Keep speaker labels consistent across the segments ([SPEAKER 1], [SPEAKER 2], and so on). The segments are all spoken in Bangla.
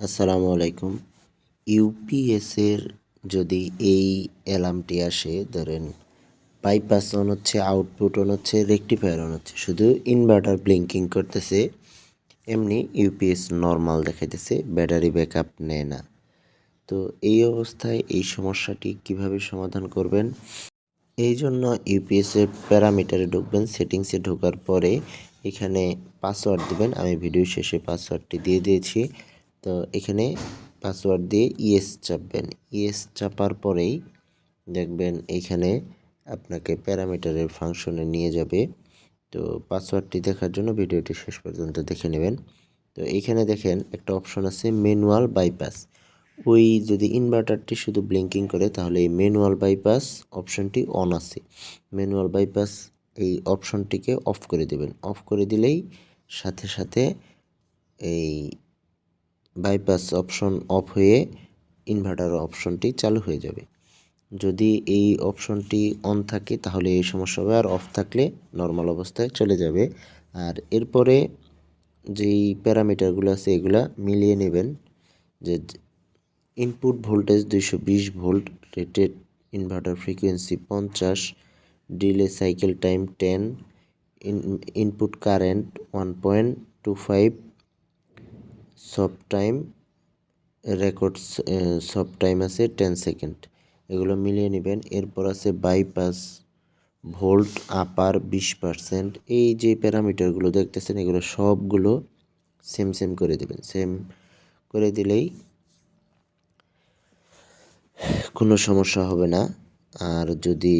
[SPEAKER 1] আসসালামু আলাইকুম। ইউপিএসের যদি এই অ্যালার্মটি আসে, ধরেন বাইপাস অন হচ্ছে, আউটপুট অন হচ্ছে, রেকটিফায়ার অন হচ্ছে, শুধু ইনভার্টার ব্লিঙ্কিং করতেছে, এমনি ইউপিএস নর্মাল দেখাইতেছে, ব্যাটারি ব্যাকআপ নেয় না। তো এই অবস্থায় এই সমস্যাটি কিভাবে সমাধান করবেন? এই জন্য ইউপিএসের প্যারামিটারে ঢুকবেন। সেটিংসে ঢোকার পরে এখানে পাসওয়ার্ড দিবেন। আমি ভিডিও শেষে পাসওয়ার্ডটি দিয়ে দিয়েছি। তো এখানে পাসওয়ার্ড দিয়ে ইয়েস চাপবেন। ইয়েস চাপার পরেই দেখবেন এইখানে আপনাকে প্যারামিটারের ফাংশনে নিয়ে যাবে। তো পাসওয়ার্ডটি দেখার জন্য ভিডিওটি শেষ পর্যন্ত দেখে নেবেন। তো এইখানে দেখেন একটা অপশন আছে ম্যানুয়াল বাইপাস। ওই যদি ইনভার্টারটি শুধু ব্লিঙ্কিং করে তাহলে এই ম্যানুয়াল বাইপাস অপশনটি অন আছে। ম্যানুয়াল বাইপাস এই অপশনটিকে অফ করে দেবেন। অফ করে দিলেই সাথে সাথে এই বাইপাস অপশন অফ হয়ে ইনভার্টার অপশনটি চালু হয়ে যাবে। যদি এই অপশনটি অন থাকে তাহলে এই সমস্যা হবে, আর অফ থাকলে নর্মাল অবস্থায় চলে যাবে। আর এরপরে যেই প্যারামিটারগুলো আছে এগুলা মিলিয়ে নেবেন। যে input voltage 220 volt, rated inverter frequency 50, delay cycle time 10, input current 1.25, soft time records soft time আছে 10 সেকেন্ড। এগুলো মিলিয়ে নেবেন। এরপর আছে বাইপাস ভোল্ট আপার 20%। এই যে প্যারামিটারগুলো দেখতেছেন এগুলো সবগুলো সেম করে দেবেন। সেম করে দিলেই কোনো সমস্যা হবে না। আর যদি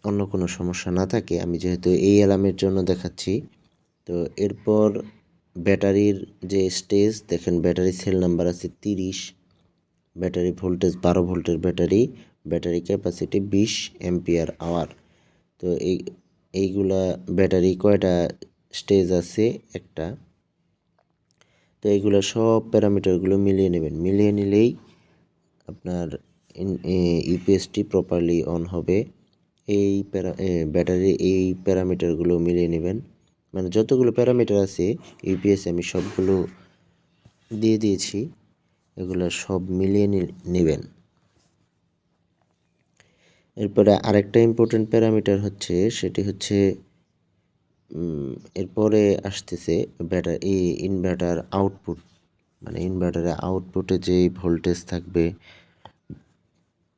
[SPEAKER 1] অন্য কোনো সমস্যা না থাকে, আমি যেহেতু এই অ্যালার্মের জন্য দেখাচ্ছি, তো এরপর ব্যাটারির যে স্টেজ দেখেন, ব্যাটারি সেল নাম্বার আছে 30, ব্যাটারি ভোল্টেজ 12 ভোল্টের battery, battery capacity 20 ampere hour. তো এইগুলা ব্যাটারি কয়টা স্টেজ আছে? একটা। তো এইগুলো সব প্যারামিটারগুলো মিলিয়ে নেবেন। মিলিয়ে নিলেই আপনার ইউপিএসটি প্রপারলি অন হবে। এই ব্যাটারি এই প্যারামিটারগুলো মিলিয়ে নেবেন। মানে যতগুলো প্যারামিটার আছে ইউপিএস আমি সবগুলো দিয়ে দিয়েছি, এগুলো সব মিলিয়ে নেবেন। এরপরে আরেকটা ইম্পর্টেন্ট প্যারামিটার হচ্ছে, সেটি হচ্ছে এরপরে আসতেছে ব্যাটারি ইনভার্টার আউটপুট। মানে ইনভার্টারের আউটপুটে যেই ভোল্টেজ থাকবে,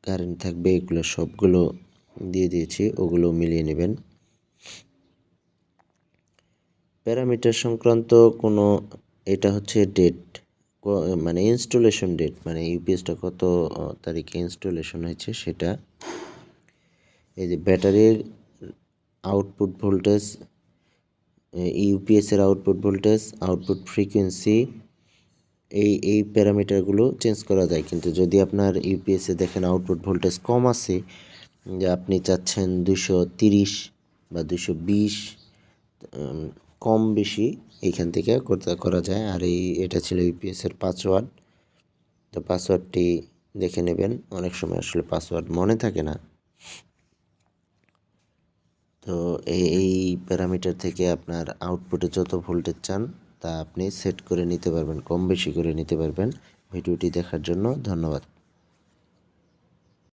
[SPEAKER 1] কারেন্ট থাকবে, এগুলো সবগুলো দিয়ে দিয়েছি, ওগুলো মিলিয়ে নেবেন। প্যারামিটার সংক্রান্ত কোনো, এটা হচ্ছে ডেট, মানে ইনস্টলেশন ডেট, মানে ইউপিএসটা কত তারিখে ইনস্টলেশন হয়েছে সেটা। এই যে ব্যাটারির আউটপুট ভোল্টেজ, ইউপিএসের আউটপুট ভোল্টেজ, আউটপুট ফ্রিকোয়েন্সি, এই প্যারামিটারগুলো চেঞ্জ করা যায়। কিন্তু যদি আপনার ইউপিএসে দেখেন আউটপুট ভোল্টেজ কম আছে, যে আপনি চাচ্ছেন 230 বা 220, কম বেশি এইখান থেকে করা যায়। আর এটা ছিল ইউপিএসের পাসওয়ার্ড। তো পাসওয়ার্ডটি দেখে নেবেন। অনেক সময় আসলে পাসওয়ার্ড মনে থাকে না। তো এই প্যারামিটার থেকে আপনার আউটপুটে যত ভোল্টেজ চান তা আপনি সেট করে নিতে পারবেন, কম বেশি করে নিতে পারবেন। ভিডিওটি দেখার জন্য ধন্যবাদ।